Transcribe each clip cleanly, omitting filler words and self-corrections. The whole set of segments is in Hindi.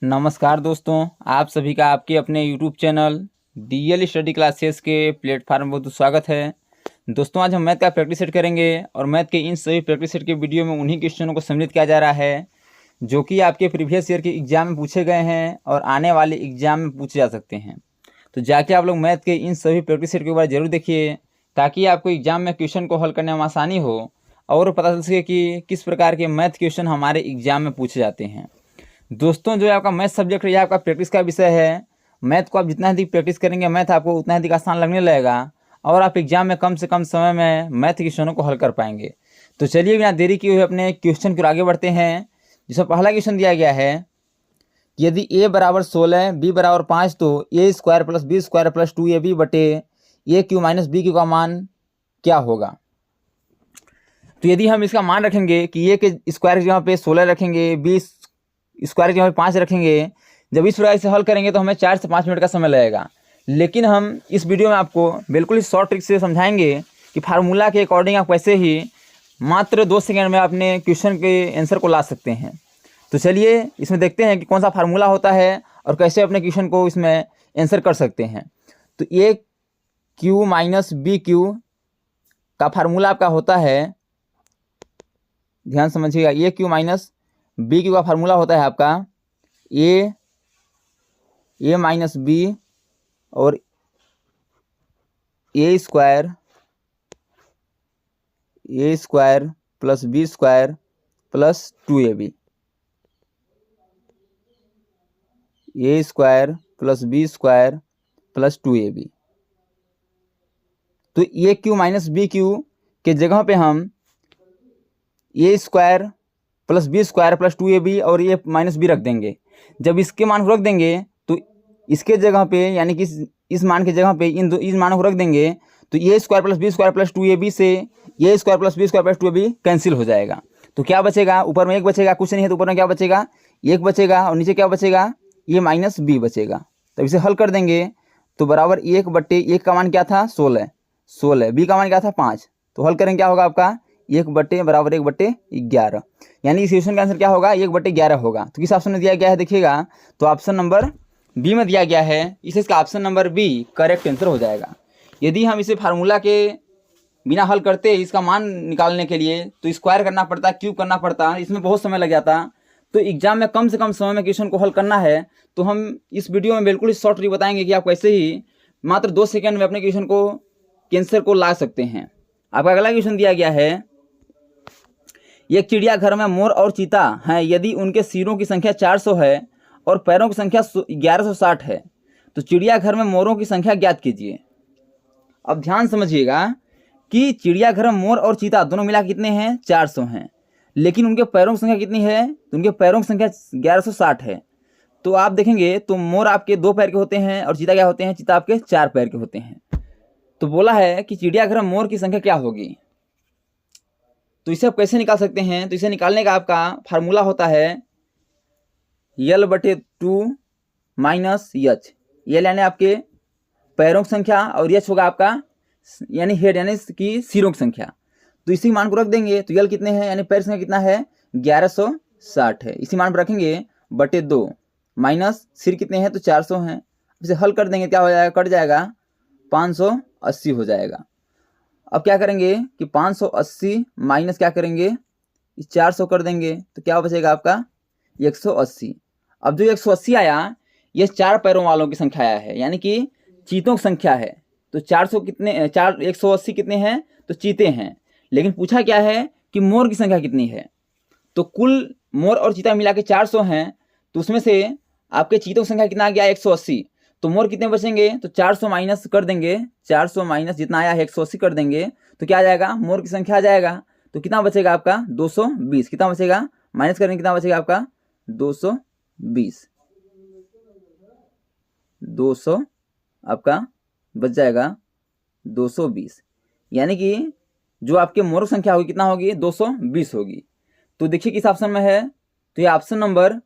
नमस्कार दोस्तों, आप सभी का आपके अपने YouTube channel DL study classes के प्लेटफार्म में बहुत स्वागत है। दोस्तों, आज हम मैथ का प्रैक्टिस सेट करेंगे और मैथ के इन सभी प्रैक्टिस सेट के वीडियो में उन्हीं क्वेश्चनों को सम्मिलित किया जा रहा है जो कि आपके प्रीवियस ईयर के एग्जाम में पूछे गए हैं और आने वाले एग्जाम में पूछे जा सकते हैं। तो जाके आप लोग मैथ के इन सभी प्रैक्टिस सेट के बारे जरूर देखिए ताकि आपको एग्जाम में क्वेश्चन को हल करने में आसानी हो और पता चल सके कि किस प्रकार के मैथ क्वेश्चन हमारे एग्जाम में पूछे जाते हैं। दोस्तों, जो आपका मैथ सब्जेक्ट है, यह आपका प्रैक्टिस का विषय है। मैथ को आप जितना अधिक प्रैक्टिस करेंगे, मैथ आपको उतना अधिक आसान लगने लगेगा और आप एग्जाम में कम से कम समय में मैथ क्वेश्चनों को हल कर पाएंगे। तो चलिए बिना देरी किए हुए अपने क्वेश्चन की ओर आगे बढ़ते हैं। जिसमें पहला क्वेश्चन दिया गया है, यदि a बराबर 16, b बराबर 5 तो a square plus B square plus 2ab बटे A cube minus B cube का मान क्या होगा। तो यदि हम इसका मान रखेंगे कि a के स्क्वायर की जगह पे 16 रखेंगे, b स्क्वायर की जगह पे 5 रखेंगे, जब इस प्रकार से हल करेंगे तो हमें 4 से 5 मिनट का समय लगेगा। लेकिन हम इस वीडियो में आपको बिल्कुल ही शॉर्ट ट्रिक से समझाएंगे कि फार्मूला के अकॉर्डिंग आप कैसे ही मात्र 2 सेकेंड में अपने क्वेश्चन के आंसर को ला सकते हैं। तो चलिए इसमें देखते हैं कि कौन सा फार्मूला होता है और कैसे अपने क्वेश्चन को इसमें आंसर कर सकते हैं। तो A cube minus B cube का फार्मूला आपका होता है, ध्यान समझिएगा, A cube minus B cube का फार्मूला होता है आपका ए माइनस बी और A square plus B square plus 2ab, A square plus B square plus 2ab। तो A cube minus B cube के जगह पे हम A square plus B square plus 2ab और ये माइनस बी रख देंगे। जब इसके मान को रख देंगे तो इसके जगह पे, यानी कि इस मान के जगह पे इस मान को रख देंगे तो A square plus B square plus 2ab से A square plus B square plus 2ab cancel हो जाएगा। तो क्या बचेगा, ऊपर में एक बचेगा, कुछ नहीं है तो ऊपर में क्या बचेगा, एक बचेगा और नीचे क्या बचेगा, ये माइनस बी बचेगा। तब इसे हल कर देंगे तो बराबर 1/1 का मान क्या था, 16, बी का मान क्या था 5। तो हल करेंगे क्या होगा आपका 1 बराबर 1/11, यानी इस क्वेश्चन का आंसर क्या होगा 1/11 होगा। तो किस ऑप्शन में दिया गया है देखिएगा, तो ऑप्शन नंबर बी में दिया गया है, इसे इसका option number B correct answer हो जाएगा। यदि हम इसे फार्मूला के बिना हल करते इसका मान निकालने के लिए तो स्क्वायर करना पड़ता, क्यूब करना पड़ता, इसमें बहुत समय लग जाता। तो एग्जाम में कम से कम समय में क्वेश्चन को हल करना है तो हम इस वीडियो में बिल्कुल ही शॉर्ट ट्रिक बताएंगे कि आप कैसे ही मात्र 2 सेकेंड में अपने क्वेश्चन को आंसर को ला सकते हैं। आपका अगला क्वेश्चन दिया गया है, एक चिड़ियाघर में मोर और चीता हैं, यदि उनके सिरों की संख्या 400 है और पैरों की संख्या 1160 है तो चिड़ियाघर में मोरों की संख्या ज्ञात कीजिए। अब ध्यान समझिएगा कि चिड़ियाघर में मोर और चीता दोनों मिला कितने हैं, 400 हैं, लेकिन उनके पैरों की संख्या कितनी है, तो उनके पैरों की संख्या 1160 है। तो आप देखेंगे तो मोर आपके 2 पैर के होते हैं और चीता क्या होते हैं, चीता आपके 4 पैर के होते हैं। तो बोला है कि चिड़ियाघर में मोर की संख्या क्या होगी। तो इसे आप कैसे निकाल सकते हैं, तो इसे निकालने का आपका फार्मूला होता है L/2 माइनस एच। एल यानी आपके पैरों की संख्या और एच होगा आपका यानी हेड यानी कि सिरों की संख्या। तो इसी मान को रख देंगे तो यल कितने हैं, यानी पैर संख्या कितना है 1160 है, इसी मान पर रखेंगे बटे 2 माइनस सिर कितने हैं तो 400 हैं। इसे हल कर देंगे क्या हो जाएगा, कट जाएगा 580 हो जाएगा। अब क्या करेंगे कि 580 माइनस क्या करेंगे 400 कर देंगे तो क्या बचेगा आपका 180। अब जो 180 आया ये 4 पैरों वालों की संख्या आया है, यानी कि चीतों की संख्या है। तो 400 कितने 180 कितने हैं तो चीते हैं, लेकिन पूछा क्या है कि मोर की संख्या कितनी है। तो कुल मोर और चीता मिला के 400 हैं, तो उसमें से आपके चीतों की संख्या कितना आ गया 180, तो मोर कितने बचेंगे तो 400 माइनस कर देंगे, 400 माइनस जितना आया है 180 कर देंगे तो क्या आ जाएगा, मोर की संख्या आ जाएगा। तो कितना बचेगा आपका 220, कितना बचेगा माइनस करेंगे कितना बचेगा आपका 220, 200 आपका बच जाएगा 220, यानी कि जो आपके मोर की संख्या होगी कितना होगी 220 होगी। तो देखिए किस ऑप्शन में है, तो ये ऑप्शन नंबर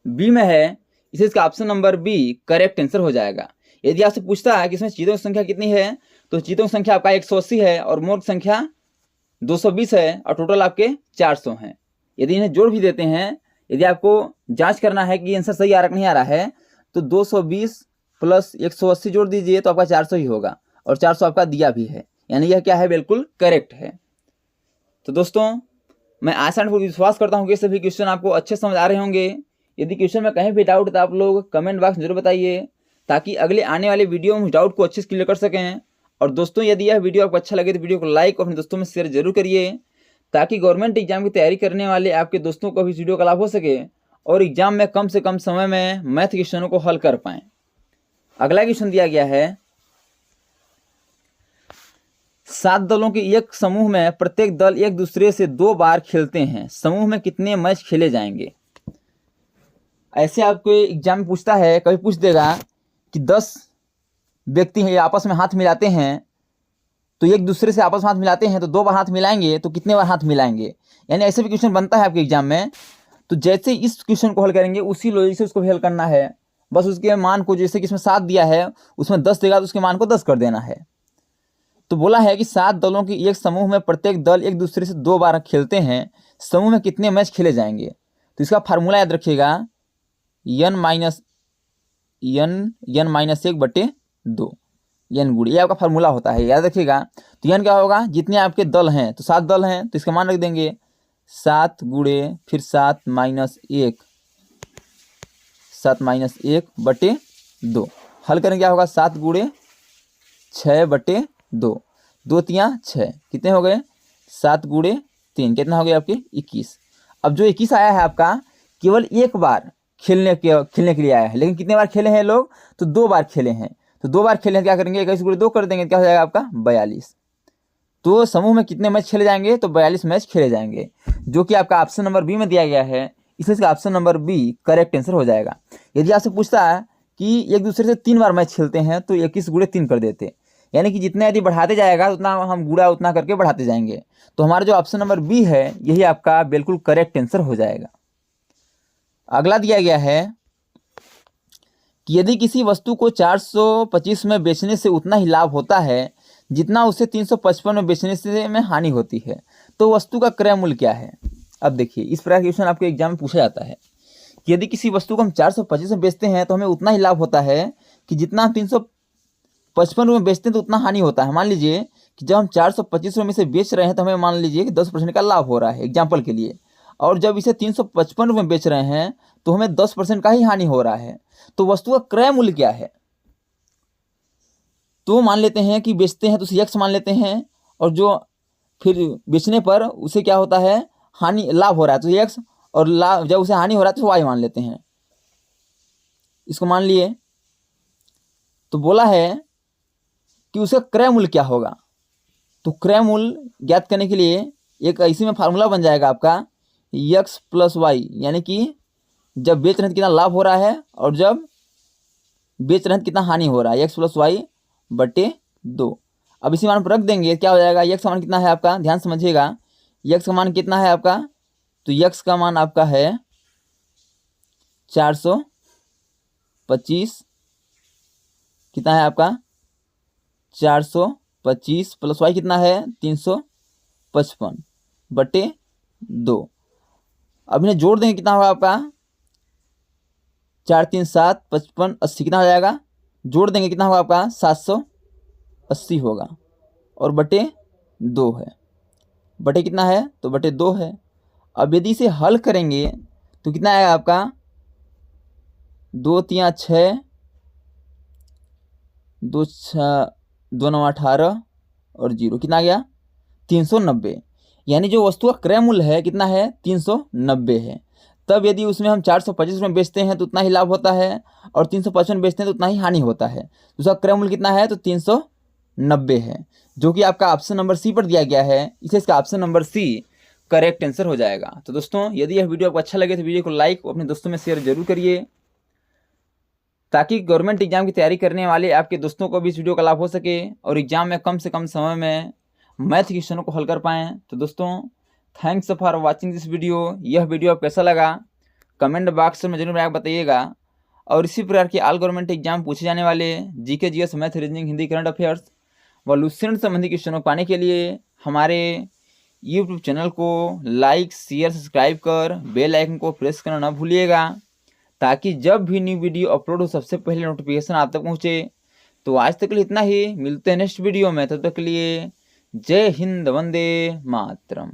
बी में है, इसे इसका option number B correct answer हो जाएगा। यदि आपसे पूछता है कि इसमें चीतों की संख्या कितनी है तो चीतों की संख्या आपका 180 है और मोर की संख्या 220 है और टोटल आपके 400 हैं। यदि इन्हें जोड़ भी देते हैं यदि आपको जांच करना है कि आंसर सही आ रहा कि नहीं आ रहा है तो 220 प्लस 180 जोड़ दीजिए तो आपका 400 ही होगा, और 400 आपका दिया भी है, यानी यह क्या है, बिल्कुल करेक्ट है। तो दोस्तों मैं आशा और विश्वास करता हूँ कि सभी क्वेश्चन आपको अच्छे समझ आ रहे होंगे। यदि क्वेश्चन में कहीं भी डाउट है तो आप लोग कमेंट बॉक्स में जरूर बताइए, ताकि अगले आने वाले वीडियो में उस डाउट को अच्छे से क्लियर कर सकें। और दोस्तों यदि यह वीडियो आपको अच्छा लगे तो वीडियो को लाइक और अपने दोस्तों में शेयर जरूर करिए, ताकि गवर्नमेंट एग्जाम की तैयारी करने वाले आपके दोस्तों को भी इस वीडियो का लाभ हो सके और एग्जाम में कम से कम समय में मैथ क्वेश्चनों को हल कर पाएँ। अगला क्वेश्चन दिया गया है, 7 दलों के एक समूह में प्रत्येक दल एक दूसरे से 2 बार खेलते हैं, समूह में कितने मैच खेले जाएंगे। ऐसे आपको एग्जाम में पूछता है, कभी पूछ देगा कि 10 व्यक्ति हैं आपस में हाथ मिलाते हैं, तो एक दूसरे से आपस में हाथ मिलाते हैं तो 2 बार हाथ मिलाएंगे तो कितने बार हाथ मिलाएंगे, यानी ऐसे भी क्वेश्चन बनता है आपके एग्जाम में। तो जैसे इस क्वेश्चन को हल करेंगे उसी लॉजिक से उसको हल करना है, बस उसके मान को, जैसे कि इसमें 7 दिया है उसमें 10 देगा तो उसके मान को 10 कर देना है। तो बोला है कि 7 दलों के एक समूह में प्रत्येक दल एक दूसरे से 2 बार खेलते हैं, समूह में कितने मैच खेले जाएंगे। तो इसका फार्मूला याद रखिएगा, n माइनस 1/2 n गुण, ये आपका फार्मूला होता है, याद रखिएगा। तो n क्या होगा, जितने आपके दल हैं, तो 7 दल हैं तो इसका मान रख देंगे 7 गुणे फिर 7 माइनस 1/2। हल करेंगे क्या होगा, 7 गुणे 6/2, 2 3 6, कितने हो गए, 7 गुणे 3 कितना हो गया आपके 21। अब जो 21 आया है आपका केवल एक बार खेलने के लिए आया है, लेकिन कितने बार खेले हैं लोग, तो 2 बार खेले हैं। तो 2 बार खेले हैं, क्या करेंगे 21 गुणे 2 कर देंगे, क्या हो जाएगा आपका 42। तो समूह में कितने मैच खेले जाएंगे, तो 42 मैच खेले जाएंगे, जो कि आपका ऑप्शन नंबर बी में दिया गया है, इसलिए इसका option number B correct answer हो जाएगा। यदि आपसे पूछता है कि एक दूसरे से 3 बार मैच खेलते हैं तो 21 गुणे 3 कर देते, यानी कि जितना यदि बढ़ाते जाएगा उतना हम गुणा उतना करके बढ़ाते जाएंगे। तो हमारा जो ऑप्शन नंबर बी है यही आपका बिल्कुल करेक्ट आंसर हो जाएगा। अगला दिया गया है कि यदि किसी वस्तु को 425 में बेचने से उतना ही लाभ होता है जितना उसे 355 में बेचने से में हानि होती है, तो वस्तु का क्रय मूल्य क्या है। अब देखिए, इस प्रकार क्वेश्चन आपके एग्जाम में पूछा जाता है कि यदि किसी वस्तु को हम 425 में बेचते हैं तो हमें उतना ही लाभ होता है कि जितना हम 355 में बेचते हैं तो उतना हानि होता है। मान लीजिए कि जब हम 425 में से बेच रहे हैं तो हमें मान लीजिए कि 10% का लाभ हो रहा है एग्जाम्पल के लिए, और जब इसे 355 में बेच रहे हैं तो हमें 10% का ही हानि हो रहा है। तो वस्तु का क्रय मूल्य क्या है, तो मान लेते हैं कि बेचते हैं तो उसे x मान लेते हैं, और जो फिर बेचने पर उसे क्या होता है, हानि लाभ हो रहा है तो x, और लाभ जब उसे हानि हो रहा है तो y मान लेते हैं, इसको मान लिए। तो बोला है कि उसका क्रय मूल्य क्या होगा। तो क्रय मूल्य ज्ञात करने के लिए एक इसी में फार्मूला बन जाएगा आपका x प्लस वाई, यानी कि जब बेच रहे हैं तो कितना लाभ हो रहा है और जब बेच रहे हैं तो कितना हानि हो रहा है, x प्लस वाई बटे 2। अब इसी मान पर रख देंगे, क्या हो जाएगा, x का मान कितना है आपका, ध्यान समझिएगा, x का मान कितना है आपका, तो x का मान आपका है 425, कितना है आपका 425 प्लस वाई कितना है 355 बटे 2। अब इन्हें जोड़ देंगे, कितना होगा आपका 4 3 7 55 80, कितना हो जाएगा, जोड़ देंगे कितना होगा आपका 780 होगा, और बटे 2 है, बटे कितना है, तो बटे 2 है। अब यदि इसे हल करेंगे तो कितना आएगा आपका 2 3 6, 2 9 18 और 0, कितना आ गया 390, यानी जो वस्तु का क्रय मूल्य है कितना है 390 है। तब यदि उसमें हम 425 में बेचते हैं तो उतना ही लाभ होता है, और 355 में बेचते हैं तो उतना ही हानि होता है। उसका क्रय मूल्य कितना है, तो 390 है, जो कि आपका ऑप्शन नंबर सी पर दिया गया है, इसे इसका option number C correct answer हो जाएगा। तो दोस्तों यदि यह वीडियो आपको अच्छा लगे तो वीडियो को लाइक और अपने दोस्तों में शेयर जरूर करिए, ताकि गवर्नमेंट एग्जाम की तैयारी करने वाले आपके दोस्तों को भी इस वीडियो का लाभ हो सके और एग्जाम में कम से कम समय में मैथ क्वेश्चनों को हल कर पाएँ। तो दोस्तों thanks for watching this video. यह वीडियो आपको कैसा लगा कमेंट बॉक्स में जरूर बताइएगा, और इसी प्रकार के ऑल गवर्नमेंट एग्जाम पूछे जाने वाले GK GS math reasoning Hindi current affairs व लुसेंट संबंधी क्वेश्चनों को पाने के लिए हमारे यूट्यूब चैनल को लाइक शेयर सब्सक्राइब कर बेल आइकन को प्रेस करना ना भूलिएगा, ताकि जब भी न्यू वीडियो अपलोड हो सबसे पहले नोटिफिकेशन आप तक पहुँचे। तो आज तक के लिए इतना ही, मिलते हैं नेक्स्ट वीडियो में, तब तक के लिए जय हिंद, वंदे मातरम।